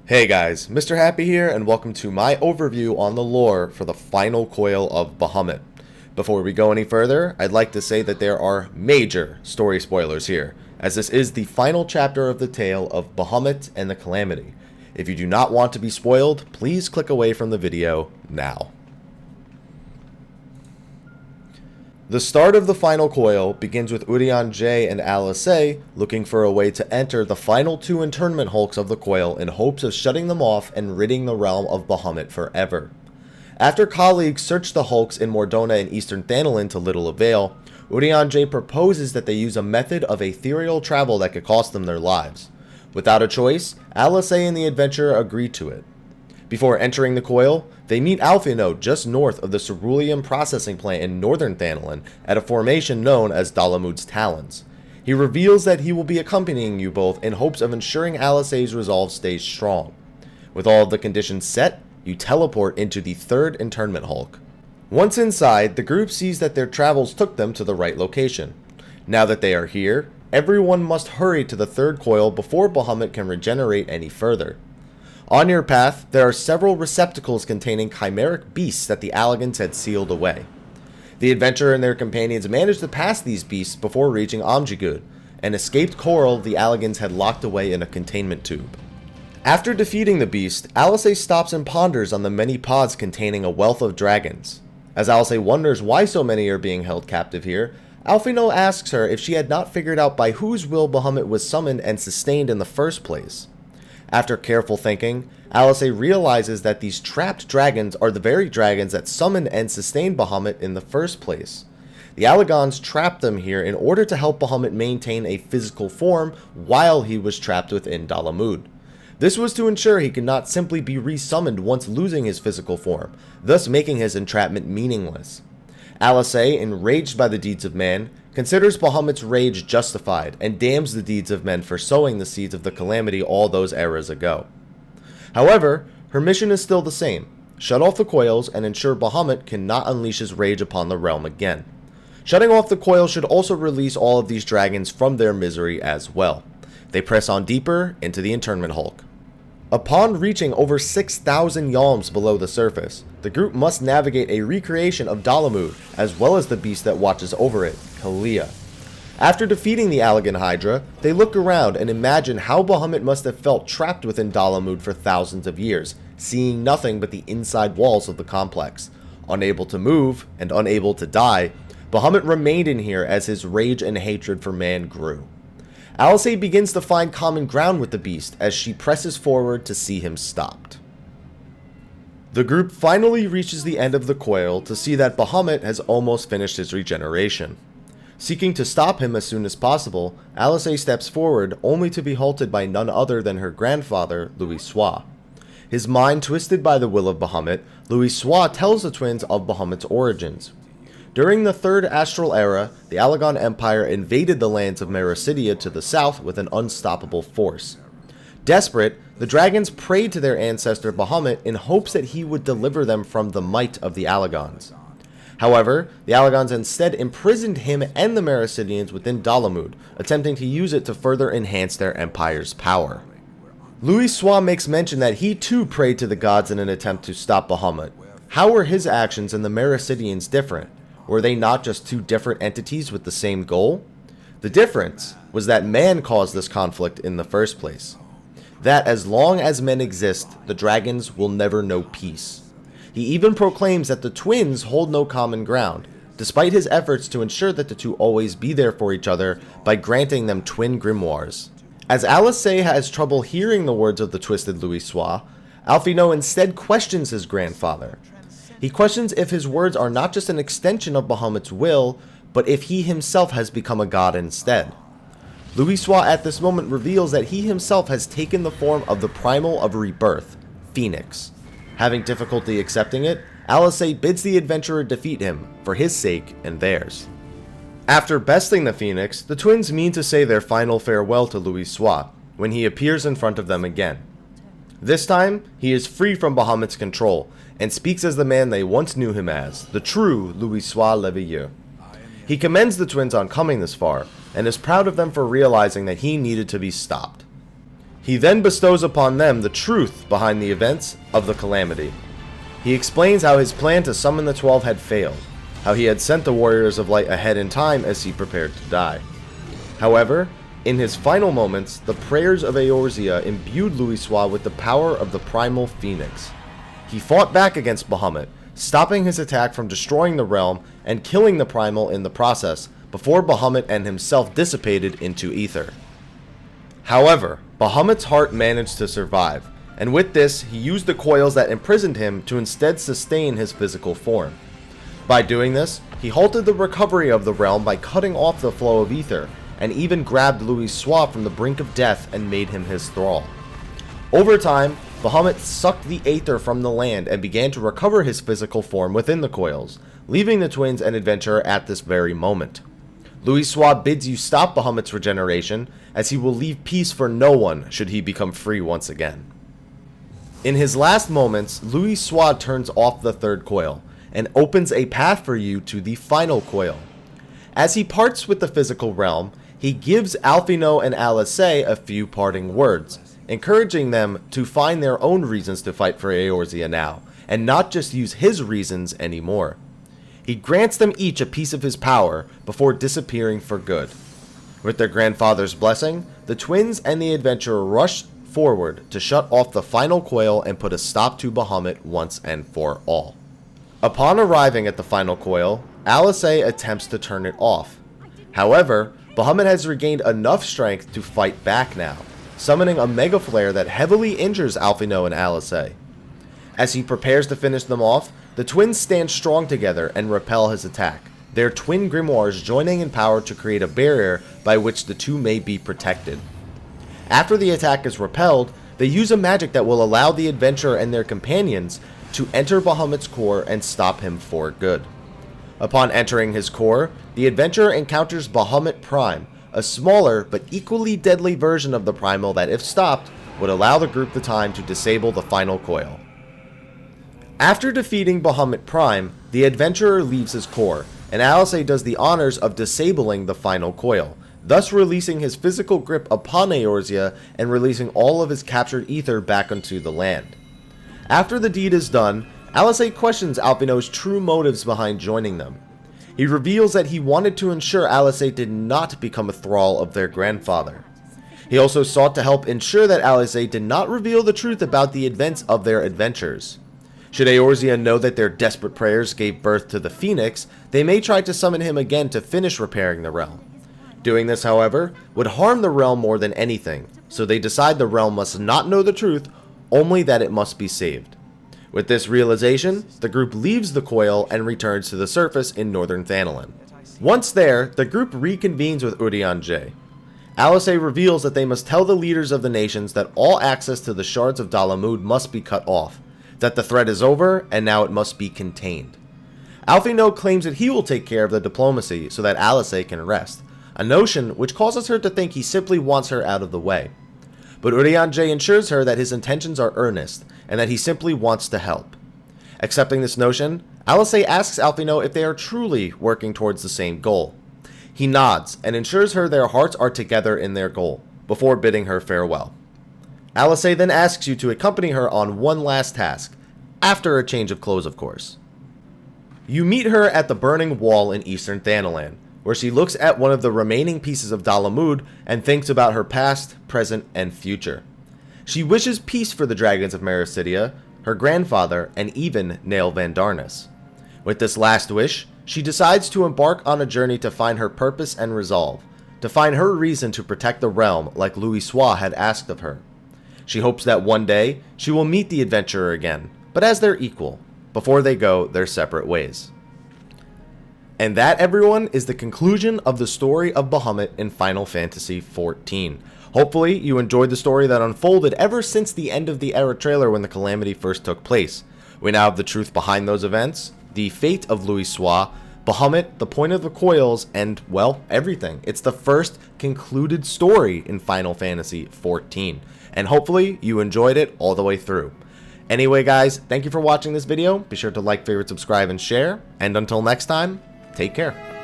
Hey guys, Mr. Happy here, and welcome to my overview on the lore for the final coil of Bahamut. Before we go any further, I'd like to say that there are major story spoilers here, as this is the final chapter of the tale of Bahamut and the Calamity. If you do not want to be spoiled, please click away from the video now. The start of the final coil begins with Urianger and Alisaie looking for a way to enter the final two internment hulks of the coil in hopes of shutting them off and ridding the realm of Bahamut forever. After colleagues search the hulks in Mordona and Eastern Thanalan to little avail, Urianger proposes that they use a method of ethereal travel that could cost them their lives. Without a choice, Alisaie and the adventurer agree to it. Before entering the coil, they meet Alphino just north of the ceruleum processing plant in northern Thanalan at a formation known as Dalamud's Talons. He reveals that he will be accompanying you both in hopes of ensuring Alisaie's resolve stays strong. With all of the conditions set, you teleport into the third internment hulk. Once inside, the group sees that their travels took them to the right location. Now that they are here, everyone must hurry to the third coil before Bahamut can regenerate any further. On your path, there are several receptacles containing chimeric beasts that the Allagans had sealed away. The adventurer and their companions managed to pass these beasts before reaching Amjigud, an escaped coral the Allagans had locked away in a containment tube. After defeating the beast, Alisaie stops and ponders on the many pods containing a wealth of dragons. As Alisaie wonders why so many are being held captive here, Alphino asks her if she had not figured out by whose will Bahamut was summoned and sustained in the first place. After careful thinking, Alisaie realizes that these trapped dragons are the very dragons that summoned and sustained Bahamut in the first place. The Allagans trapped them here in order to help Bahamut maintain a physical form while he was trapped within Dalamud. This was to ensure he could not simply be resummoned once losing his physical form, thus making his entrapment meaningless. Alisaie, enraged by the deeds of man, considers Bahamut's rage justified and damns the deeds of men for sowing the seeds of the calamity all those eras ago. However, her mission is still the same: shut off the coils and ensure Bahamut cannot unleash his rage upon the realm again. Shutting off the coil should also release all of these dragons from their misery as well. They press on deeper into the internment hulk. Upon reaching over 6,000 yalms below the surface, the group must navigate a recreation of Dalamud, as well as the beast that watches over it, Kalia. After defeating the Allagan Hydra, they look around and imagine how Bahamut must have felt trapped within Dalamud for thousands of years, seeing nothing but the inside walls of the complex. Unable to move, and unable to die, Bahamut remained in here as his rage and hatred for man grew. Alisaie begins to find common ground with the beast as she presses forward to see him stopped. The group finally reaches the end of the coil to see that Bahamut has almost finished his regeneration. Seeking to stop him as soon as possible, Alisaie steps forward only to be halted by none other than her grandfather, Louisoix. His mind twisted by the will of Bahamut, Louisoix tells the twins of Bahamut's origins. During the Third Astral Era, the Allagan Empire invaded the lands of Mericidia to the south with an unstoppable force. Desperate, the dragons prayed to their ancestor Bahamut in hopes that he would deliver them from the might of the Allagans. However, the Allagans instead imprisoned him and the Mericidians within Dalamud, attempting to use it to further enhance their empire's power. Louisoix makes mention that he too prayed to the gods in an attempt to stop Bahamut. How were his actions and the Mericidians different? Were they not just two different entities with the same goal? The difference was that man caused this conflict in the first place. That as long as men exist, the dragons will never know peace. He even proclaims that the twins hold no common ground, despite his efforts to ensure that the two always be there for each other by granting them twin grimoires. As Alisaie has trouble hearing the words of the twisted Louisoix, Alphino instead questions his grandfather. He questions if his words are not just an extension of Bahamut's will, but if he himself has become a god instead. Louisoix at this moment reveals that he himself has taken the form of the primal of rebirth, Phoenix. Having difficulty accepting it, Alisaie bids the adventurer defeat him, for his sake and theirs. After besting the Phoenix, the twins mean to say their final farewell to Louisoix, when he appears in front of them again. This time, he is free from Bahamut's control, and speaks as the man they once knew him as, the true Louisoix Leveilleux. He commends the twins on coming this far, and is proud of them for realizing that he needed to be stopped. He then bestows upon them the truth behind the events of the calamity. He explains how his plan to summon the 12 had failed, how he had sent the Warriors of Light ahead in time as he prepared to die. However, in his final moments, the prayers of Eorzea imbued Louisoix with the power of the primal phoenix. He fought back against Bahamut, stopping his attack from destroying the realm and killing the primal in the process, before Bahamut and himself dissipated into ether. However, Bahamut's heart managed to survive, and with this, he used the coils that imprisoned him to instead sustain his physical form. By doing this, he halted the recovery of the realm by cutting off the flow of ether, and even grabbed Louisoix from the brink of death and made him his thrall. Over time, Bahamut sucked the aether from the land and began to recover his physical form within the coils, leaving the twins and adventurer at this very moment. Louisoix bids you stop Bahamut's regeneration, as he will leave peace for no one should he become free once again. In his last moments, Louisoix turns off the third coil, and opens a path for you to the final coil. As he parts with the physical realm, he gives Alphinaud and Alisaie a few parting words, encouraging them to find their own reasons to fight for Eorzea now, and not just use his reasons anymore. He grants them each a piece of his power before disappearing for good. With their grandfather's blessing, the twins and the adventurer rush forward to shut off the final coil and put a stop to Bahamut once and for all. Upon arriving at the final coil, Alisaie attempts to turn it off. However, Bahamut has regained enough strength to fight back now, summoning a mega flare that heavily injures Alphinaud and Alisaie. As he prepares to finish them off, the twins stand strong together and repel his attack, their twin grimoires joining in power to create a barrier by which the two may be protected. After the attack is repelled, they use a magic that will allow the adventurer and their companions to enter Bahamut's core and stop him for good. Upon entering his core, the adventurer encounters Bahamut Prime, a smaller but equally deadly version of the primal that, if stopped, would allow the group the time to disable the final coil. After defeating Bahamut Prime, the adventurer leaves his core, and Alisaie does the honors of disabling the final coil, thus releasing his physical grip upon Eorzea and releasing all of his captured ether back onto the land. After the deed is done, Alisaie questions Alphinaud's true motives behind joining them. He reveals that he wanted to ensure Alisaie did not become a thrall of their grandfather. He also sought to help ensure that Alisaie did not reveal the truth about the events of their adventures. Should Eorzea know that their desperate prayers gave birth to the Phoenix, they may try to summon him again to finish repairing the realm. Doing this, however, would harm the realm more than anything, so they decide the realm must not know the truth, only that it must be saved. With this realization, the group leaves the coil and returns to the surface in northern Thanalan. Once there, the group reconvenes with Urianger J. Alisaie reveals that they must tell the leaders of the nations that all access to the shards of Dalamud must be cut off, that the threat is over and now it must be contained. Alphinaud claims that he will take care of the diplomacy so that Alisaie can rest, a notion which causes her to think he simply wants her out of the way. But Urianger J ensures her that his intentions are earnest and that he simply wants to help. Accepting this notion, Alisaie asks Alphinaud if they are truly working towards the same goal. He nods and ensures her their hearts are together in their goal, before bidding her farewell. Alisaie then asks you to accompany her on one last task, after a change of clothes of course. You meet her at the Burning Wall in eastern Thanalan, where she looks at one of the remaining pieces of Dalamud and thinks about her past, present, and future. She wishes peace for the dragons of Mericidia, her grandfather, and even Nael van Darnus. With this last wish, she decides to embark on a journey to find her purpose and resolve, to find her reason to protect the realm like Louisoix had asked of her. She hopes that one day she will meet the adventurer again, but as their equal, before they go their separate ways. And that, everyone, is the conclusion of the story of Bahamut in Final Fantasy XIV. Hopefully, you enjoyed the story that unfolded ever since the end of the era trailer when the calamity first took place. We now have the truth behind those events, the fate of Louisoix, Bahamut, the point of the coils, and, well, everything. It's the first concluded story in Final Fantasy XIV. And hopefully, you enjoyed it all the way through. Anyway, guys, thank you for watching this video. Be sure to like, favorite, subscribe, and share. And until next time, take care.